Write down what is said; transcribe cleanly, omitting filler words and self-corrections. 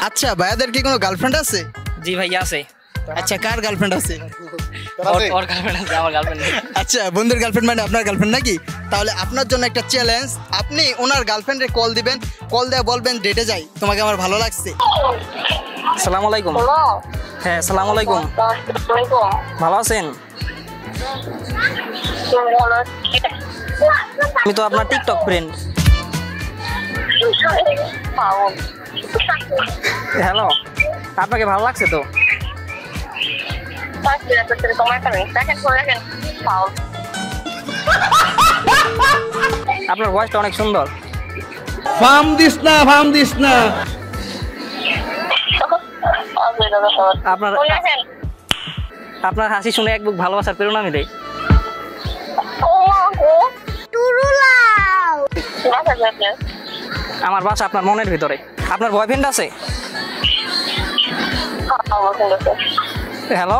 আচ্ছা ভাইয়াদের কি কোনো গার্লফ্রেন্ড আছে? জি ভাইয়া আছে। আচ্ছা কার গার্লফ্রেন্ড আছে? ওর গার্লফ্রেন্ড আছে, আমার গার্লফ্রেন্ড নেই। আচ্ছা বন্ধুর গার্লফ্রেন্ড মানে আপনার গার্লফ্রেন্ড নাকি? তাহলে আপনার জন্য একটা চ্যালেঞ্জ, আপনি ওনার গার্লফ্রেন্ডে কল দিবেন, কল দিয়ে বলবেন ডেটে যাই, তোমাকে আমার ভালো লাগছে। আসসালামু আলাইকুম। হ্যাঁ আসসালামু আলাইকুম, ভালো আছেন? আমি তো আপনার টিকটক ফ্রেন্ড। হ্যালো, আপনাকে ভালো লাগছে তো? আপনার ভয়েসটা অনেক সুন্দর। ফার্ম দিস না আপনার হাসি শুনে এক বুক ভালোবাসার প্রেরণা মিলে। আমার বাসা আপনার মনের ভিতরে। আপনার বয়ফ্রেন্ড আছে? হ্যালো,